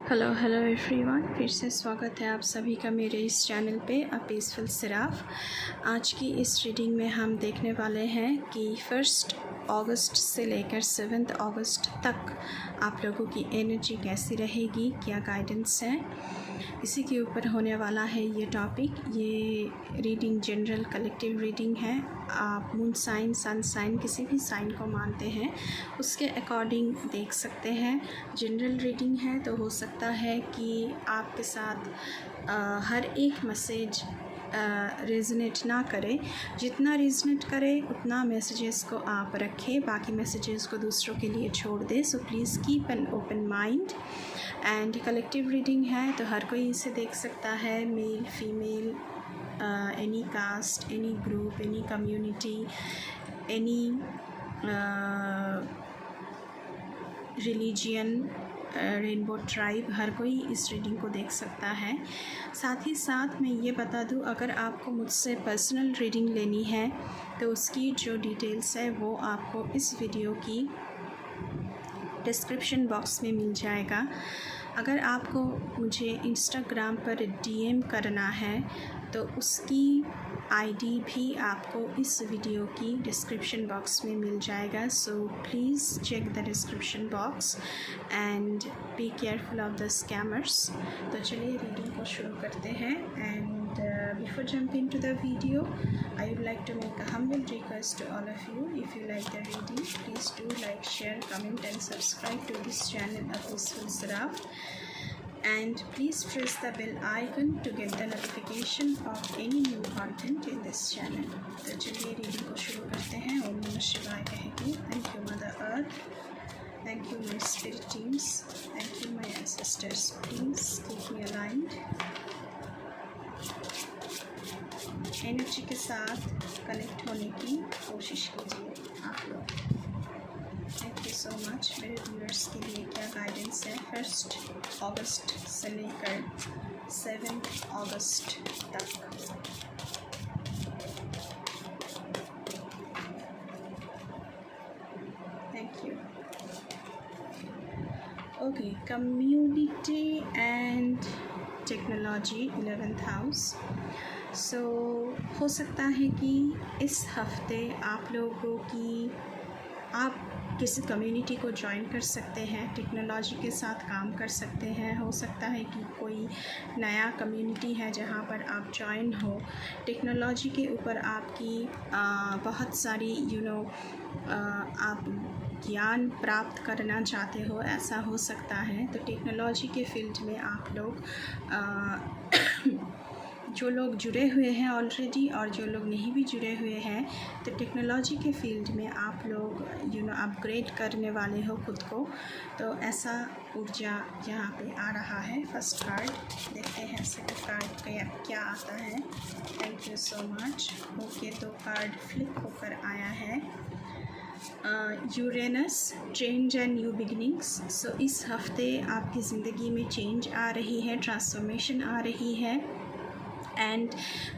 Hello everyone, फिर से स्वागत है आप सभी का मेरे इस चैनल पे अ पीसफुल सिराफ। आज की इस रीडिंग में हम देखने वाले हैं कि 1 अगस्त से लेकर 7 अगस्त तक आप लोगों की एनर्जी कैसी रहेगी, क्या गाइडेंस है, इसी के ऊपर होने वाला है ये टॉपिक। ये रीडिंग जनरल कलेक्टिव रीडिंग है। आप मून साइन, सन साइन, किसी भी साइन को मानते हैं उसके अकॉर्डिंग देख सकते हैं। जनरल रीडिंग है तो हो सकता है कि आपके साथ हर एक मैसेज रेजोनेट ना करे। जितना रेजोनेट करे उतना मैसेजेस को आप रखें, बाकी मैसेजेस को दूसरों के लिए छोड़ दें। So please keep an open mind. And collective reading है तो हर कोई इसे देख सकता है, male female, any caste, any group, any community, any religion, rainbow tribe, हर कोई इस रीडिंग को देख सकता है। साथ ही साथ मैं ये बता दूं, अगर आपको मुझसे पर्सनल रीडिंग लेनी है तो उसकी जो डिटेल्स है वो आपको इस वीडियो की डिस्क्रिप्शन बॉक्स में मिल जाएगा। अगर आपको मुझे इंस्टाग्राम पर डीएम करना है तो उसकी आईडी भी आपको इस वीडियो की डिस्क्रिप्शन बॉक्स में मिल जाएगा। So please check the description box and be careful of the scammers. तो चलिए रीडिंग को शुरू करते हैं। And before jumping to the video, I would like to make a humble request to all of you. If you like the reading, please do like, share, comment and subscribe to this channel A Peaceful Siraf. And please press the bell icon to get the notification of any new content in this channel. तो चलिए reading को शुरू करते हैं। ओम नमः शिवाय कह के thank you mother earth, thank you my spirit teams, thank you my ancestors. Please keep me aligned. Energy के साथ कनेक्ट होने की कोशिश कीजिए आप लोग। Thank you so much. मेरे व्यूअर्स के लिए क्या गाइडेंस है 1 अगस्त से लेकर 7 अगस्त तक। Thank you. Okay, community and technology 11th house. So हो सकता है कि इस हफ्ते आप लोगों की आप किसी कम्युनिटी को ज्वाइन कर सकते हैं, टेक्नोलॉजी के साथ काम कर सकते हैं। हो सकता है कि कोई नया कम्युनिटी है जहां पर आप ज्वाइन हो। टेक्नोलॉजी के ऊपर आपकी बहुत सारी आप ज्ञान प्राप्त करना चाहते हो, ऐसा हो सकता है। तो टेक्नोलॉजी के फील्ड में आप लोग जो लोग जुड़े हुए हैं ऑलरेडी और जो लोग नहीं भी जुड़े हुए हैं, तो टेक्नोलॉजी के फील्ड में आप लोग अपग्रेड करने वाले हो खुद को। तो ऐसा ऊर्जा यहाँ पे आ रहा है। फर्स्ट कार्ड देखते हैं, सेकंड कार्ड क्या आता है। Thank you so much. Okay, 2 card flip होकर आया है। Uranus, change and new beginnings. So इस हफ्ते आपकी ज़िंदगी में चेंज आ रही है, ट्रांसफॉर्मेशन आ रही है एंड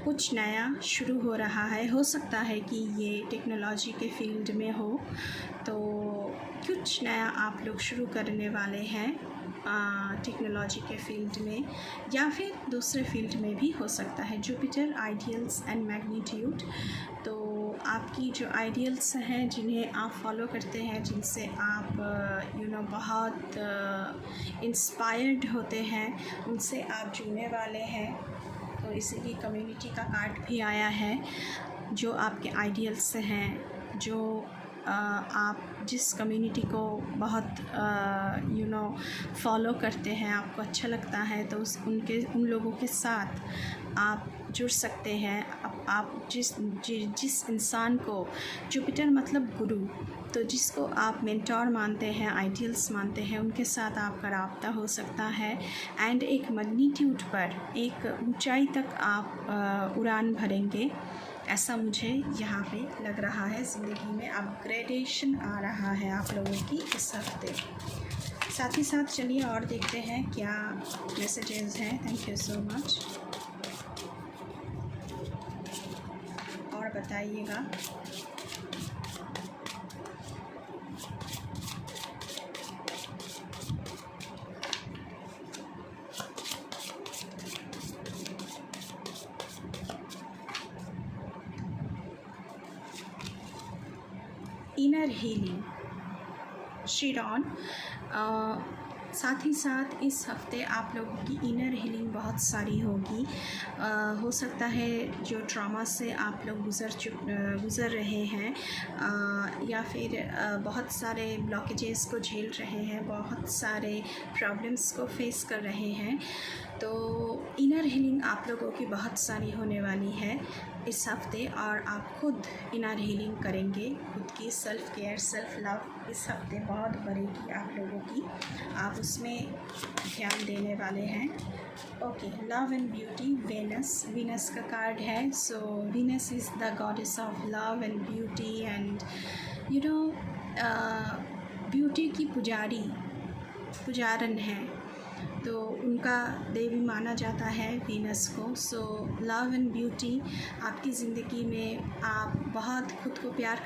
कुछ नया शुरू हो रहा है। हो सकता है कि ये टेक्नोलॉजी के फील्ड में हो, तो कुछ नया आप लोग शुरू करने वाले हैं टेक्नोलॉजी के फील्ड में, या फिर दूसरे फील्ड में भी हो सकता है। Jupiter, ideals and magnitude. तो आपकी जो आइडियल्स हैं जिन्हें आप फॉलो करते हैं, जिनसे आप बहुत इंस्पायर्ड होते हैं, उनसे आप जुड़ने वाले हैं। तो इसीलिए कम्युनिटी का कार्ड भी आया है। जो आपके आइडियल्स हैं, जो आप जिस कम्युनिटी को बहुत फॉलो करते हैं, आपको अच्छा लगता है, तो उन लोगों के साथ आप जुड़ सकते हैं। आप जिस इंसान को, जुपिटर मतलब गुरु, तो जिसको आप मेंटोर मानते हैं, आइडियल्स मानते हैं, उनके साथ आपका राब्ता हो सकता है। एंड एक मैग्नीट्यूड पर, एक ऊंचाई तक आप उड़ान भरेंगे, ऐसा मुझे यहाँ पे लग रहा है। ज़िंदगी में अपग्रेडेशन आ रहा है आप लोगों की इस हफ्ते। साथ ही साथ चलिए और देखते हैं क्या मैसेजेस हैं। Thank you so much. और बताइएगा। Inner healing Shriram. साथ ही साथ इस हफ्ते आप लोगों की इनर हीलिंग बहुत सारी होगी। हो सकता है जो ट्रॉमा से आप लोग गुज़र रहे हैं या फिर बहुत सारे ब्लॉकेजेस को झेल रहे हैं, बहुत सारे प्रॉब्लम्स को फेस कर रहे हैं, तो इनर हीलिंग आप लोगों की बहुत सारी होने वाली है इस हफ्ते। और आप खुद इनर हीलिंग करेंगे, खुद की सेल्फ़ केयर, सेल्फ़ लव इस हफ्ते बहुत बढ़ेगी आप लोगों की, आप उसमें ध्यान देने वाले हैं। Okay, love and beauty, Venus का कार्ड है। सो Venus is the goddess of love and beauty and you know beauty की पुजारन है, तो उनका देवी माना जाता है वीनस को। सो लव एंड ब्यूटी आपकी ज़िंदगी में आप बहुत खुद को प्यार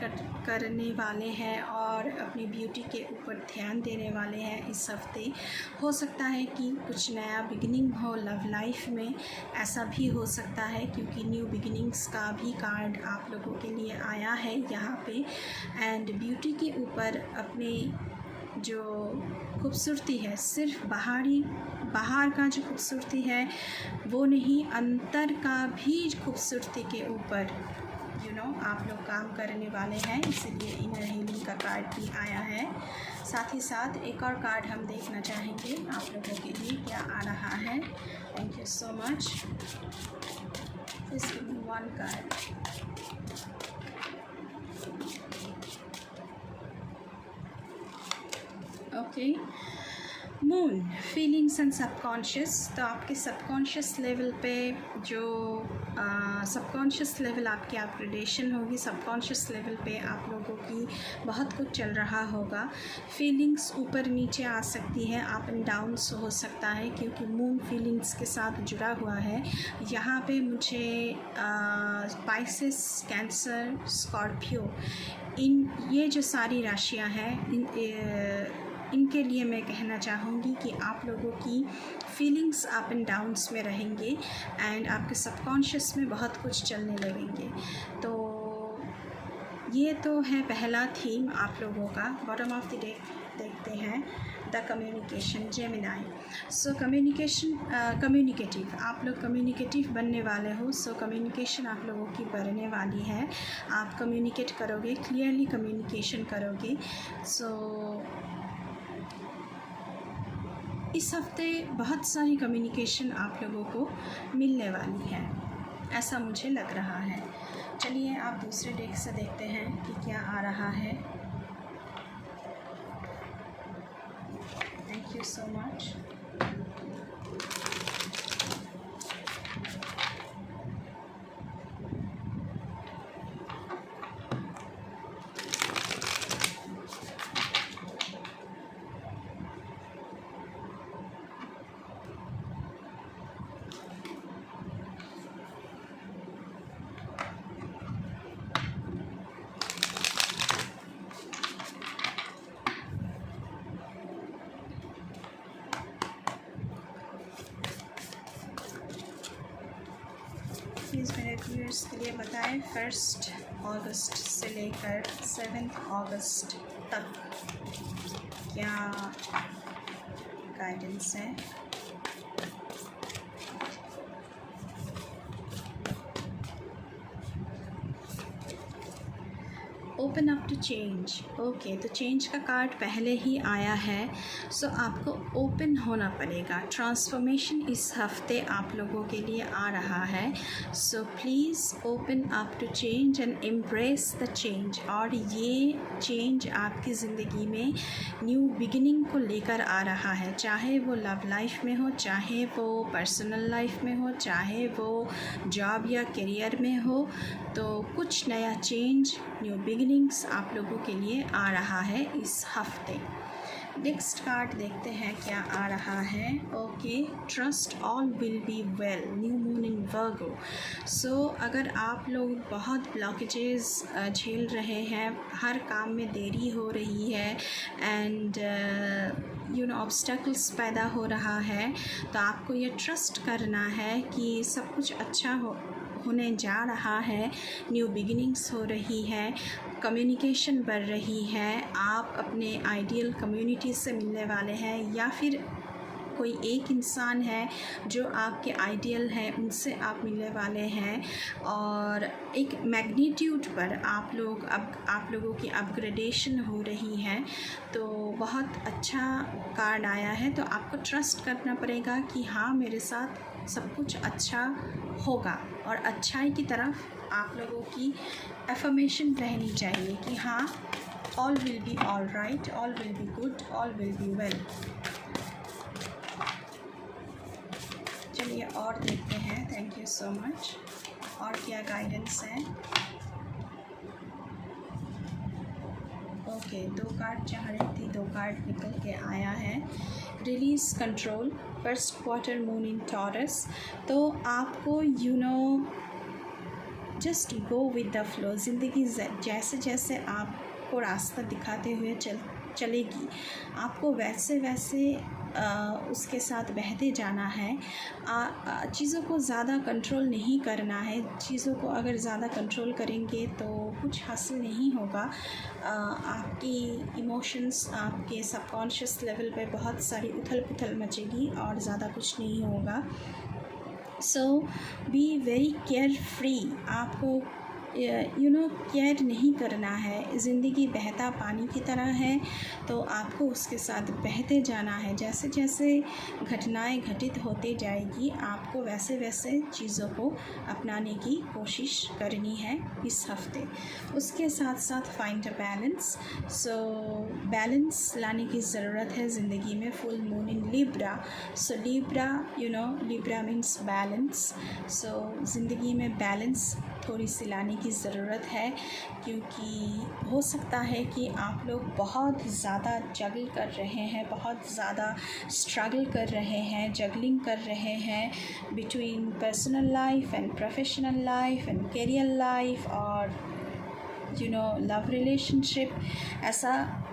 करने वाले हैं और अपनी ब्यूटी के ऊपर ध्यान देने वाले हैं इस हफ्ते। हो सकता है कि कुछ नया बिगिनिंग हो लव लाइफ में, ऐसा भी हो सकता है क्योंकि न्यू बिगिनिंग्स का भी कार्ड आप लोगों के लिए आया है यहाँ पे। एंड ब्यूटी के ऊपर अपने जो खूबसूरती है, सिर्फ बाहर का जो खूबसूरती है वो नहीं, अंतर का भी खूबसूरती के ऊपर आप लोग काम करने वाले हैं, इसलिए इनर हीलिंग का कार्ड भी आया है। साथ ही साथ एक और कार्ड हम देखना चाहेंगे आप लोगों के लिए क्या आ रहा है। Thank you so much. Please give me one card. Okay, moon, feelings and subconscious. तो आपके सबकॉन्शियस लेवल पे जो सबकॉन्शियस लेवल आपकी अपग्रेडेशन होगी, सबकॉन्शियस लेवल पे आप लोगों की बहुत कुछ चल रहा होगा। फीलिंग्स ऊपर नीचे आ सकती है, अप एंड डाउन्स हो सकता है क्योंकि मून फीलिंग्स के साथ जुड़ा हुआ है। यहाँ पे मुझे स्पाइसेस, कैंसर, स्कॉर्पियो, ये जो सारी राशियाँ हैं इनके लिए मैं कहना चाहूँगी कि आप लोगों की फीलिंग्स अप एंड डाउन्स में रहेंगे एंड आपके सबकॉन्शियस में बहुत कुछ चलने लगेंगे। तो ये तो है पहला थीम आप लोगों का। बॉटम ऑफ द डेक देखते हैं, the communication, Gemini. So communicative, आप लोग कम्युनिकेटिव बनने वाले हो। सो कम्युनिकेशन आप लोगों की बढ़ने वाली है, आप कम्युनिकेट करोगे, क्लियरली कम्युनिकेशन करोगे। सो इस हफ्ते बहुत सारी कम्युनिकेशन आप लोगों को मिलने वाली है, ऐसा मुझे लग रहा है। चलिए आप दूसरे डेक से देखते हैं कि क्या आ रहा है। Thank you so much. Please मेरे व्यूअर्स के लिए बताएं 1 अगस्त से लेकर 7 अगस्त तक क्या गाइडेंस है। Open up to change. Okay, तो चेंज का कार्ड पहले ही आया है। सो आपको ओपन होना पड़ेगा। ट्रांसफॉर्मेशन इस हफ्ते आप लोगों के लिए आ रहा है। So please open up to change and embrace the change. और ये चेंज आपकी ज़िंदगी में न्यू बिगिनिंग को लेकर आ रहा है, चाहे वो लव लाइफ में हो, चाहे वो पर्सनल लाइफ में हो, चाहे वो जॉब या करियर में हो। तो कुछ नया चेंज, न्यू बिगिनिंग्स आप लोगों के लिए आ रहा है इस हफ्ते। नेक्स्ट कार्ड देखते हैं क्या आ रहा है। Okay, trust all will be well, new moon in Virgo. So अगर आप लोग बहुत ब्लॉकेजेस झेल रहे हैं, हर काम में देरी हो रही है एंड ऑब्स्टैकल्स पैदा हो रहा है, तो आपको ये ट्रस्ट करना है कि सब कुछ अच्छा होने जा रहा है, न्यू बिगिनिंग्स हो रही है। कम्युनिकेशन बढ़ रही है, आप अपने आइडियल कम्युनिटी से मिलने वाले हैं, या फिर कोई एक इंसान है जो आपके आइडियल है, उनसे आप मिलने वाले हैं, और एक मैग्नीट्यूड पर आप लोगों की अपग्रेडेशन हो रही है। तो बहुत अच्छा कार्ड आया है। तो आपको ट्रस्ट करना पड़ेगा कि हाँ, मेरे साथ सब कुछ अच्छा होगा, और अच्छाई की तरफ आप लोगों की अफर्मेशन रहनी चाहिए कि हाँ, all will be all right, all will be good, all will be well. चलिए और देखते हैं। Thank you so much. और क्या गाइडेंस है? ओके, 2 कार्ड चाह रही थी, 2 कार्ड निकल के आया है। Release control, first quarter moon in taurus. तो आपको just go with the flow. ज़िंदगी जैसे जैसे आपको रास्ता दिखाते हुए चलेगी, आपको वैसे वैसे उसके साथ बहते जाना है। चीज़ों को ज़्यादा कंट्रोल नहीं करना है। चीज़ों को अगर ज़्यादा कंट्रोल करेंगे तो कुछ हासिल नहीं होगा। आपकी इमोशंस, आपके सबकॉन्शियस लेवल पे बहुत सारी उथल पुथल मचेगी और ज़्यादा कुछ नहीं होगा। सो बी वेरी केयर फ्री। आपको केयर नहीं करना है। ज़िंदगी बहता पानी की तरह है, तो आपको उसके साथ बहते जाना है। जैसे जैसे घटनाएं घटित होती जाएगी, आपको वैसे वैसे चीज़ों को अपनाने की कोशिश करनी है इस हफ्ते। उसके साथ साथ find a balance. So balance लाने की ज़रूरत है ज़िंदगी में। Full moon in Libra. So Libra means balance. So ज़िंदगी में बैलेंस थोड़ी सी लाने की ज़रूरत है, क्योंकि हो सकता है कि आप लोग बहुत ज़्यादा जगल कर रहे हैं, बहुत ज़्यादा स्ट्रगल कर रहे हैं, जगलिंग कर रहे हैं between personal life and professional life and career life और लव रिलेशनशिप। ऐसा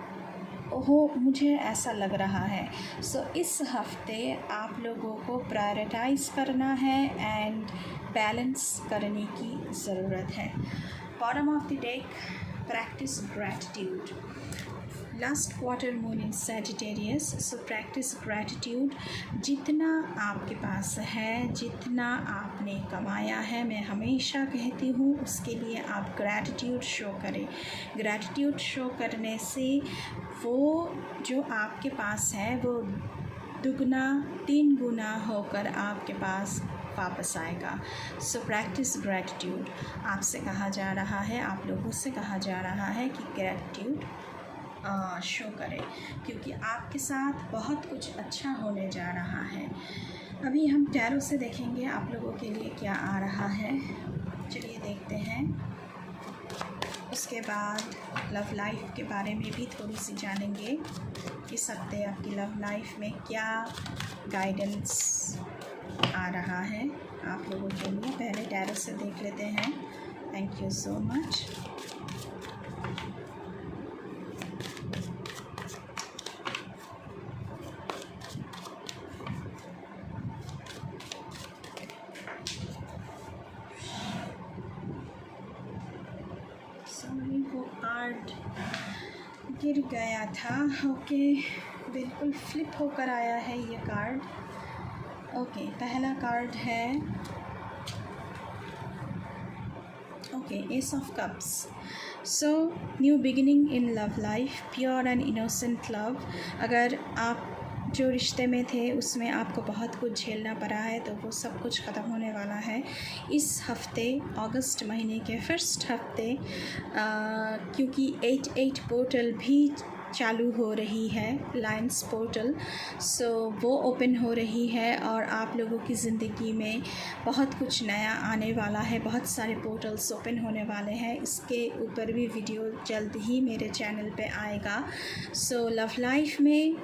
मुझे ऐसा लग रहा है। सो इस हफ्ते आप लोगों को प्रायोरिटाइज़ करना है एंड बैलेंस करने की ज़रूरत है। Bottom of the deck, practice gratitude. Last quarter moon in Sagittarius. So practice gratitude. जितना आपके पास है, जितना आपने कमाया है, मैं हमेशा कहती हूँ उसके लिए आप ग्रैटिट्यूड शो करें। ग्रैटिट्यूड शो करने से वो जो आपके पास है वो दुगना 3 गुना होकर आपके पास वापस आएगा। So practice gratitude. आपसे कहा जा रहा है, आप लोगों से कहा जा रहा है कि ग्रैटिट्यूड शो करें, क्योंकि आपके साथ बहुत कुछ अच्छा होने जा रहा है। अभी हम टैरो से देखेंगे आप लोगों के लिए क्या आ रहा है। चलिए देखते हैं। उसके बाद लव लाइफ के बारे में भी थोड़ी सी जानेंगे। इस हफ्ते आपकी लव लाइफ में क्या गाइडेंस आ रहा है आप लोगों के लिए। पहले टैरो से देख लेते हैं। Thank you so much. वो कार्ड गिर गया था। ओके, बिल्कुल फ्लिप होकर आया है ये कार्ड। ओके, पहला कार्ड है S of cups. So new beginning in love life, pure and innocent love. अगर आप जो रिश्ते में थे उसमें आपको बहुत कुछ झेलना पड़ा है, तो वो सब कुछ ख़त्म होने वाला है इस हफ्ते, अगस्त महीने के फर्स्ट हफ्ते। क्योंकि 8-8 पोर्टल भी चालू हो रही है, लायंस पोर्टल। सो वो ओपन हो रही है और आप लोगों की ज़िंदगी में बहुत कुछ नया आने वाला है। बहुत सारे पोर्टल्स ओपन होने वाले हैं। इसके ऊपर भी वीडियो जल्द ही मेरे चैनल पे आएगा। सो लव लाइफ में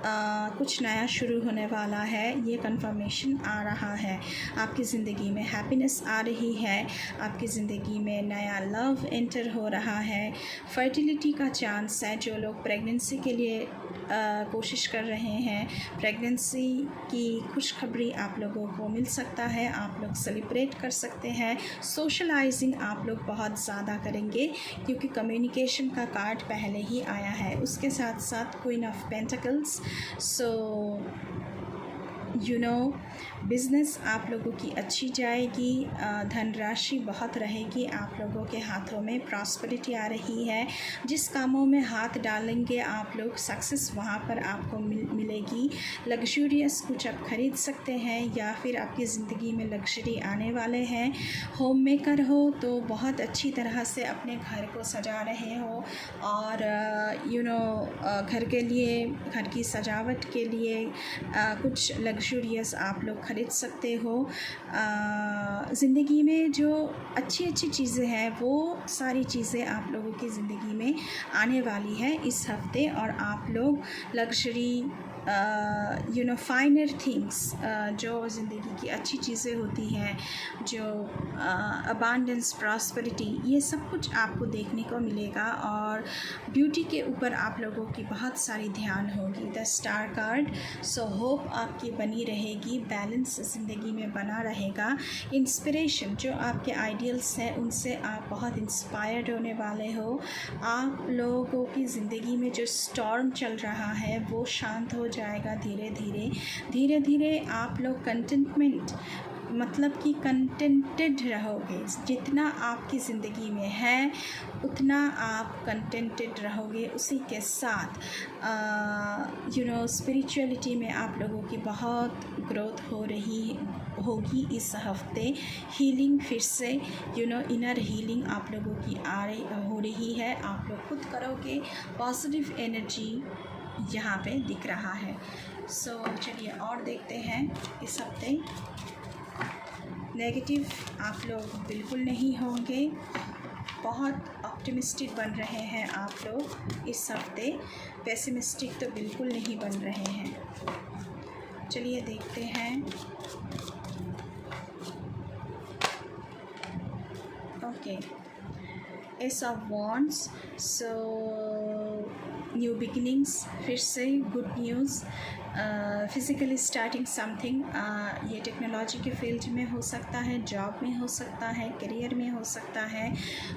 कुछ नया शुरू होने वाला है, ये कंफर्मेशन आ रहा है। आपकी ज़िंदगी में हैप्पीनेस आ रही है, आपकी ज़िंदगी में नया लव एंटर हो रहा है, फर्टिलिटी का चांस है। जो लोग प्रेगनेंसी के लिए कोशिश कर रहे हैं, प्रेगनेंसी की खुशखबरी आप लोगों को मिल सकता है। आप लोग सेलिब्रेट कर सकते हैं। सोशलाइजिंग आप लोग बहुत ज़्यादा करेंगे क्योंकि कम्युनिकेशन का कार्ड पहले ही आया है। उसके साथ साथ queen of pentacles. So business आप लोगों की अच्छी जाएगी, धनराशि बहुत रहेगी, आप लोगों के हाथों में प्रॉस्पेरिटी आ रही है। जिस कामों में हाथ डालेंगे आप लोग, सक्सेस वहाँ पर आपको मिलेगी। लग्जूरियस कुछ आप खरीद सकते हैं या फिर आपकी ज़िंदगी में लग्जरी आने वाले हैं। होम मेकर हो तो बहुत अच्छी तरह से अपने घर को सजा रहे हो और घर के लिए, घर की सजावट के लिए कुछ लग्जूरियस आप लोग खरीद सकते हो। ज़िंदगी में जो अच्छी अच्छी चीज़ें हैं वो सारी चीज़ें आप लोगों की ज़िंदगी में आने वाली है इस हफ़्ते। और आप लोग लग्जरी फाइनर थिंग्स, जो ज़िंदगी की अच्छी चीज़ें होती हैं, जो अबांडेंस, प्रॉस्पेरिटी, ये सब कुछ आपको देखने को मिलेगा। और ब्यूटी के ऊपर आप लोगों की बहुत सारी ध्यान होगी। The star card. So hope आपकी बनी रहेगी, बैलेंस ज़िंदगी में बना रहेगा। इंस्पिरेशन, जो आपके आइडियल्स हैं उनसे आप बहुत इंस्पायर्ड होने वाले हो। आप लोगों की ज़िंदगी में जो स्टॉर्म चल रहा है वो शांत हो जाएगा धीरे धीरे। आप लोग कंटेंटमेंट, मतलब कि कंटेंटेड रहोगे। जितना आपकी ज़िंदगी में है उतना आप कंटेंटेड रहोगे। उसी के साथ स्पिरिचुअलिटी में आप लोगों की बहुत ग्रोथ होगी इस हफ्ते। हीलिंग फिर से इनर हीलिंग आप लोगों की हो रही है। आप लोग खुद करोगे। पॉजिटिव एनर्जी यहाँ पे दिख रहा है। सो चलिए और देखते हैं इस हफ्ते। नेगेटिव आप लोग बिल्कुल नहीं होंगे, बहुत ऑप्टिमिस्टिक बन रहे हैं आप लोग इस हफ्ते। पेसिमिस्टिक तो बिल्कुल नहीं बन रहे हैं। चलिए देखते हैं। Okay, S of wands. So new beginnings, फिर से good news, physically starting something. ये टेक्नोलॉजी के फील्ड में हो सकता है, जॉब में हो सकता है, करियर में हो सकता है।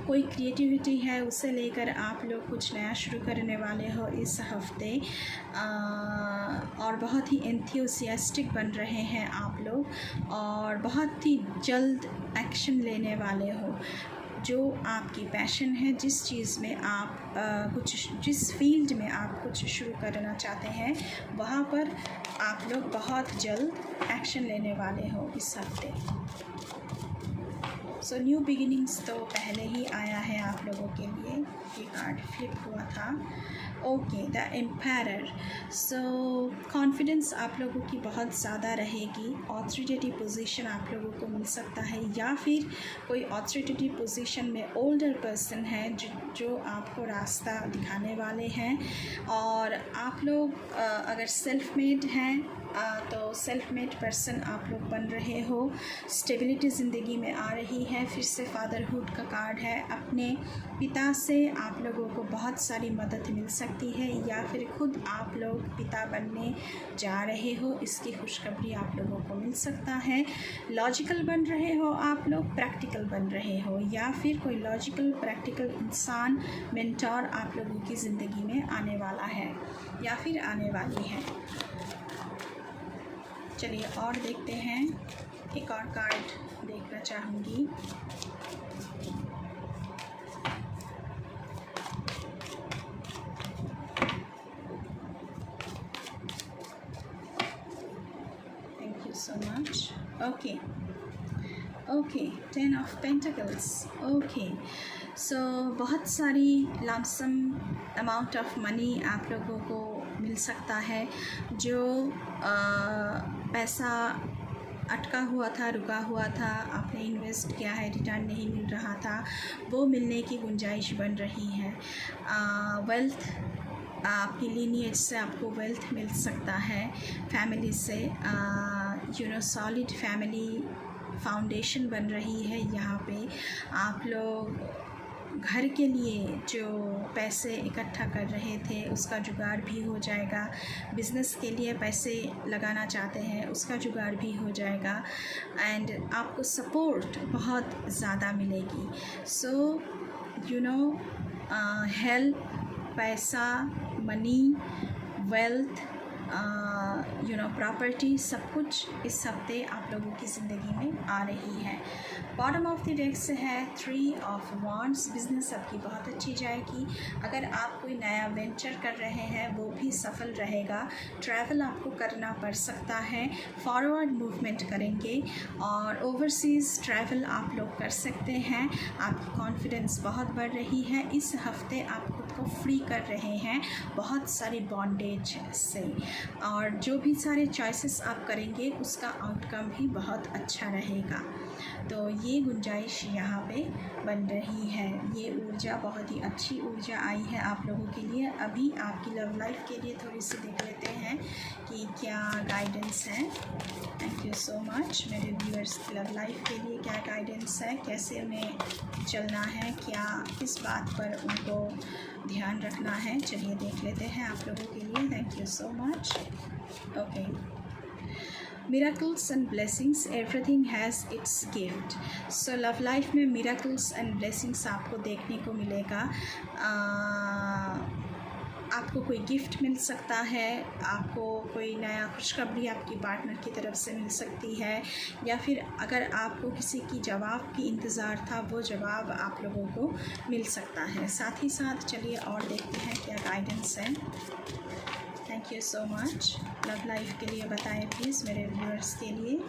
कोई क्रिएटिविटी है उसे लेकर आप लोग कुछ नया शुरू करने वाले हो इस हफ्ते। और बहुत ही एंथुसियास्टिक बन रहे हैं आप लोग और बहुत ही जल्द एक्शन लेने वाले हो। जो आपकी पैशन है, जिस चीज़ में आप जिस फील्ड में आप कुछ शुरू करना चाहते हैं, वहाँ पर आप लोग बहुत जल्द एक्शन लेने वाले हो इस हफ्ते। सो न्यू बिगिनिंग्स तो पहले ही आया है आप लोगों के लिए। ये कार्ड फ्लिप हुआ था। Okay, the emperor. So confidence आप लोगों की बहुत ज़्यादा रहेगी। ऑथोरिटेटिव पोजीशन आप लोगों को मिल सकता है या फिर कोई ऑथोरिटेटिव पोजीशन में ओल्डर पर्सन है जो आपको रास्ता दिखाने वाले हैं। और आप लोग अगर सेल्फ मेड हैं तो सेल्फ मेड पर्सन आप लोग बन रहे हो। स्टेबिलिटी ज़िंदगी में आ रही है। फिर से फादरहुड का कार्ड है। अपने पिता से आप लोगों को बहुत सारी मदद मिल सकती है या फिर खुद आप लोग पिता बनने जा रहे हो, इसकी खुशखबरी आप लोगों को मिल सकता है। लॉजिकल बन रहे हो आप लोग, प्रैक्टिकल बन रहे हो या फिर कोई लॉजिकल प्रैक्टिकल इंसान, मेंटोर आप लोगों की ज़िंदगी में आने वाला है या फिर आने वाली है। चलिए और देखते हैं। एक और कार्ड देखना चाहूँगी। Thank you so much. Okay, 10 of pentacles. Okay, so बहुत सारी लमसम अमाउंट ऑफ मनी आप लोगों को मिल सकता है। जो पैसा अटका हुआ था, रुका हुआ था, आपने इन्वेस्ट किया है, रिटर्न नहीं मिल रहा था, वो मिलने की गुंजाइश बन रही है। वेल्थ आपकी लीनिएज से आपको वेल्थ मिल सकता है, फैमिली से सॉलिड फैमिली फाउंडेशन बन रही है। यहाँ पे आप लोग घर के लिए जो पैसे इकट्ठा कर रहे थे उसका जुगाड़ भी हो जाएगा, बिज़नेस के लिए पैसे लगाना चाहते हैं उसका जुगाड़ भी हो जाएगा, एंड आपको सपोर्ट बहुत ज़्यादा मिलेगी। सो हेल्प, पैसा, मनी, वेल्थ, प्रॉपर्टी, सब कुछ इस हफ्ते आप लोगों की ज़िंदगी में आ रही है। बॉटम ऑफ द डेक से है 3 ऑफ वॉन्ड्स। बिज़नेस आपकी बहुत अच्छी जाएगी। अगर आप कोई नया वेंचर कर रहे हैं वो भी सफल रहेगा। ट्रैवल आपको करना पड़ सकता है, फॉरवर्ड मूवमेंट करेंगे और ओवरसीज़ ट्रैवल आप लोग कर सकते हैं। आपकी कॉन्फिडेंस बहुत बढ़ रही है। इस हफ्ते आप खुद को फ्री कर रहे हैं बहुत सारी बॉन्डेज से, और जो भी सारे चॉइसेस आप करेंगे उसका आउटकम भी बहुत अच्छा रहेगा। तो ये गुंजाइश यहाँ पे बन रही है। ये ऊर्जा बहुत ही अच्छी ऊर्जा आई है आप लोगों के लिए। अभी आपकी लव लाइफ के लिए थोड़ी सी देख लेते हैं कि क्या गाइडेंस है। थैंक यू सो मच मेरे व्यूअर्स की लव लाइफ के लिए क्या गाइडेंस है, कैसे उन्हें चलना है, क्या किस बात पर उनको ध्यान रखना है। चलिए देख लेते हैं आप लोगों के लिए। Thank you so much. Okay, miracles and blessings, everything has its gift. So love life में मिराकल्स एंड ब्लेसिंग्स आपको देखने को मिलेगा। आपको कोई गिफ्ट मिल सकता है, आपको कोई नया खुशखबरी आपकी पार्टनर की तरफ से मिल सकती है, या फिर अगर आपको किसी की जवाब की इंतज़ार था वो जवाब आप लोगों को मिल सकता है। साथ ही साथ चलिए और देखते हैं क्या गाइडेंस है। Thank you so much. Love life के लिए बताएं प्लीज़ मेरे व्यूअर्स के लिए।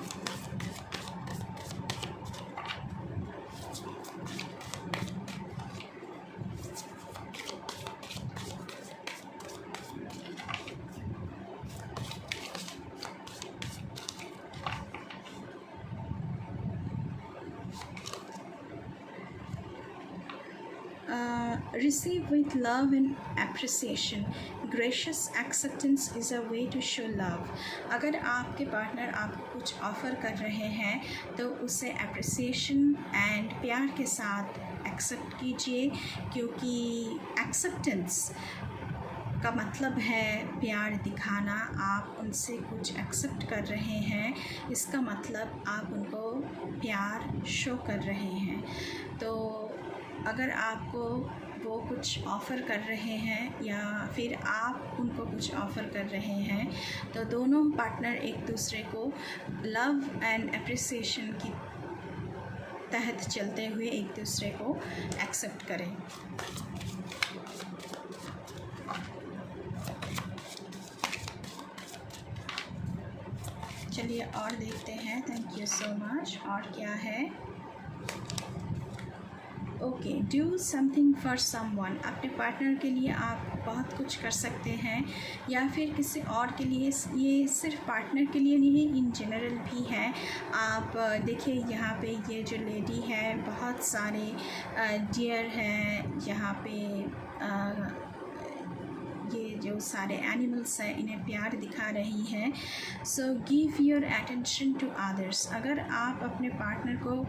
Receive with love and appreciation. Gracious acceptance is a way to show love. अगर आपके पार्टनर आपको कुछ ऑफ़र कर रहे हैं तो उसे अप्रिसिएशन एंड प्यार के साथ एक्सेप्ट कीजिए, क्योंकि एक्सेप्टेंस का मतलब है प्यार दिखाना। आप उनसे कुछ एक्सेप्ट कर रहे हैं, इसका मतलब आप उनको प्यार शो कर रहे हैं। तो अगर आपको वो कुछ ऑफ़र कर रहे हैं या फिर आप उनको कुछ ऑफ़र कर रहे हैं, तो दोनों पार्टनर एक दूसरे को लव एंड अप्रिसिएशन की तहत चलते हुए एक दूसरे को एक्सेप्ट करें। चलिए और देखते हैं। Thank you so much. और क्या है? Okay, do something for someone. अपने पार्टनर के लिए आप बहुत कुछ कर सकते हैं, या फिर किसी और के लिए। ये सिर्फ पार्टनर के लिए नहीं है, इन जनरल भी है। आप देखिए यहाँ पे ये जो लेडी है, बहुत सारे डियर हैं यहाँ पे। ये जो सारे एनिमल्स हैं इन्हें प्यार दिखा रही है। So give your attention to others. अगर आप अपने पार्टनर को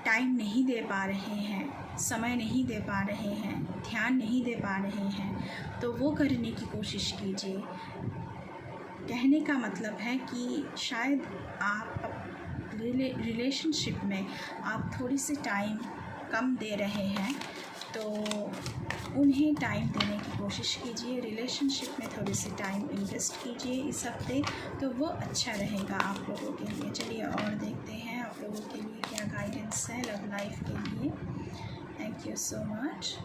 टाइम नहीं दे पा रहे हैं, समय नहीं दे पा रहे हैं, ध्यान नहीं दे पा रहे हैं, तो वो करने की कोशिश कीजिए। कहने का मतलब है कि शायद आप रिलेशनशिप में आप थोड़ी सी टाइम कम दे रहे हैं, तो उन्हें टाइम देने की कोशिश कीजिए। रिलेशनशिप में थोड़ी सी टाइम इन्वेस्ट कीजिए इस हफ्ते, तो वो अच्छा रहेगा आप लोगों के लिए। चलिए और देखते हैं आप लोगों के लिए क्या गाइडेंस है लव लाइफ के लिए। Thank you so much.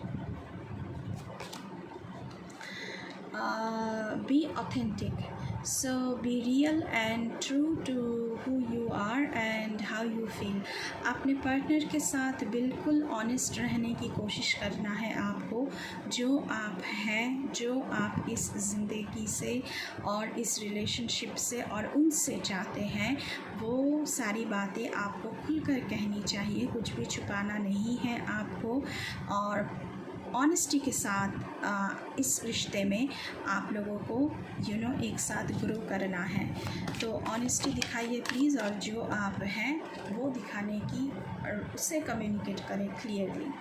Be authentic. So be real and true to who you are and how you feel. अपने पार्टनर के साथ बिल्कुल ऑनेस्ट रहने की कोशिश करना है आपको। जो आप हैं, जो आप इस ज़िंदगी से और इस रिलेशनशिप से और उनसे चाहते हैं, वो सारी बातें आपको खुलकर कहनी चाहिए। कुछ भी छुपाना नहीं है आपको, और ऑनेस्टी के साथ इस रिश्ते में आप लोगों को एक साथ ग्रो करना है। तो ऑनेस्टी दिखाइए प्लीज़, और जो आप हैं वो दिखाने की और उससे कम्युनिकेट करें clearly.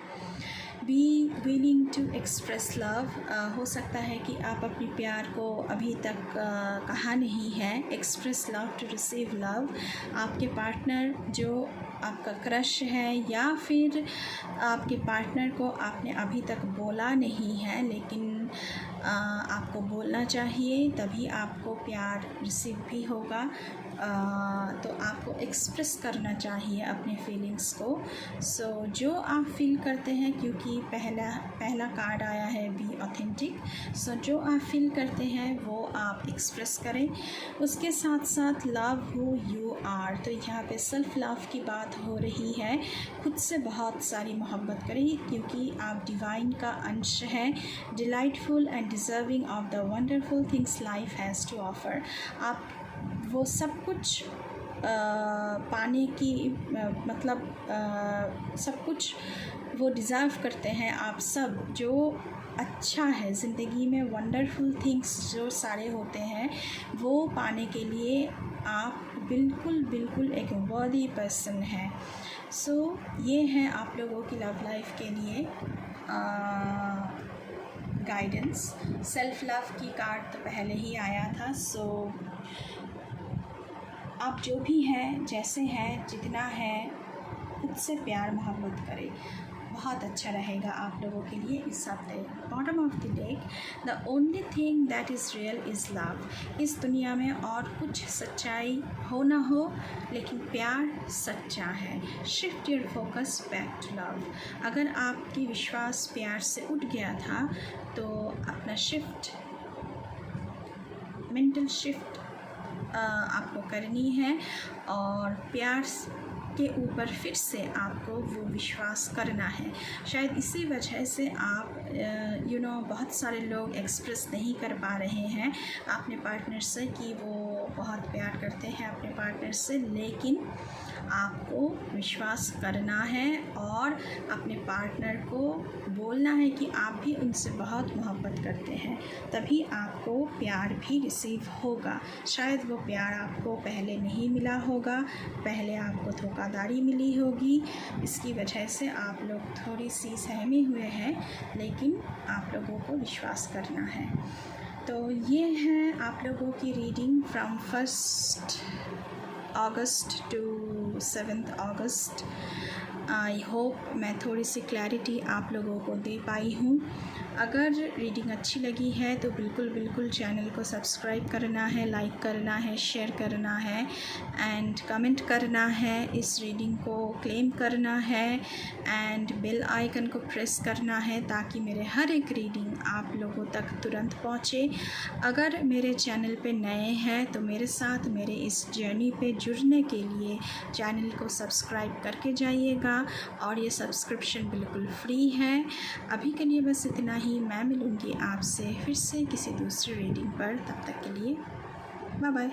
Be willing to express love. हो सकता है कि आप अपने प्यार को अभी तक कहा नहीं है। Express love to receive love. आपके पार्टनर जो आपका क्रश है या फिर आपके पार्टनर को आपने अभी तक बोला नहीं है, लेकिन आपको बोलना चाहिए, तभी आपको प्यार रिसीव भी होगा। तो आपको एक्सप्रेस करना चाहिए अपने फीलिंग्स को। सो जो आप फील करते हैं, क्योंकि पहला कार्ड आया है बी ऑथेंटिक, सो जो आप फील करते हैं वो आप एक्सप्रेस करें। उसके साथ साथ लव हू यू आर। तो यहाँ पे सेल्फ लव की बात हो रही है। खुद से बहुत सारी मोहब्बत करें, क्योंकि आप डिवाइन का अंश हैं। Delightful and deserving of the wonderful things life has to offer. आप वो सब कुछ पाने की सब कुछ वो डिज़र्व करते हैं आप सब। जो अच्छा है ज़िंदगी में, वंडरफुल थिंग्स जो सारे होते हैं, वो पाने के लिए आप बिल्कुल एक वर्दी पर्सन हैं। सो ये है आप लोगों की लव लाइफ के लिए गाइडेंस। सेल्फ लव की कार्ड तो पहले ही आया था। सो आप जो भी हैं, जैसे हैं, जितना है, खुद से प्यार मोहब्बत करें, बहुत अच्छा रहेगा आप लोगों के लिए इस हफ्ते। Bottom of the deck, the only thing that is real is love. इस दुनिया में और कुछ सच्चाई हो ना हो, लेकिन प्यार सच्चा है। Shift your focus back to love. अगर आपकी विश्वास प्यार से उठ गया था, तो अपना मेंटल शिफ्ट आपको करनी है, और प्यार के ऊपर फिर से आपको वो विश्वास करना है। शायद इसी वजह से आप बहुत सारे लोग एक्सप्रेस नहीं कर पा रहे हैं अपने पार्टनर से कि वो बहुत प्यार करते हैं अपने पार्टनर से, लेकिन आपको विश्वास करना है और अपने पार्टनर को बोलना है कि आप भी उनसे बहुत मोहब्बत करते हैं, तभी आपको प्यार भी रिसीव होगा। शायद वो प्यार आपको पहले नहीं मिला होगा, पहले आपको धोखाधड़ी मिली होगी, इसकी वजह से आप लोग थोड़ी सी सहमे हुए हैं, लेकिन आप लोगों को विश्वास करना है। तो ये है आप लोगों की reading from 1 August to 7 August. I hope मैं थोड़ी सी क्लैरिटी आप लोगों को दे पाई हूँ। अगर रीडिंग अच्छी लगी है तो बिल्कुल चैनल को सब्सक्राइब करना है, लाइक करना है, शेयर करना है एंड कमेंट करना है। इस रीडिंग को क्लेम करना है एंड बेल आइकन को प्रेस करना है, ताकि मेरे हर एक रीडिंग आप लोगों तक तुरंत पहुँचे। अगर मेरे चैनल पे नए हैं तो मेरे साथ मेरे इस जर्नी पे जुड़ने के लिए चैनल को सब्सक्राइब करके जाइएगा, और ये सब्सक्रिप्शन बिल्कुल फ्री है। अभी के लिए बस इतना ही। मैं मिलूँगी आपसे फिर से किसी दूसरी रीडिंग पर। तब तक के लिए बाय बाय।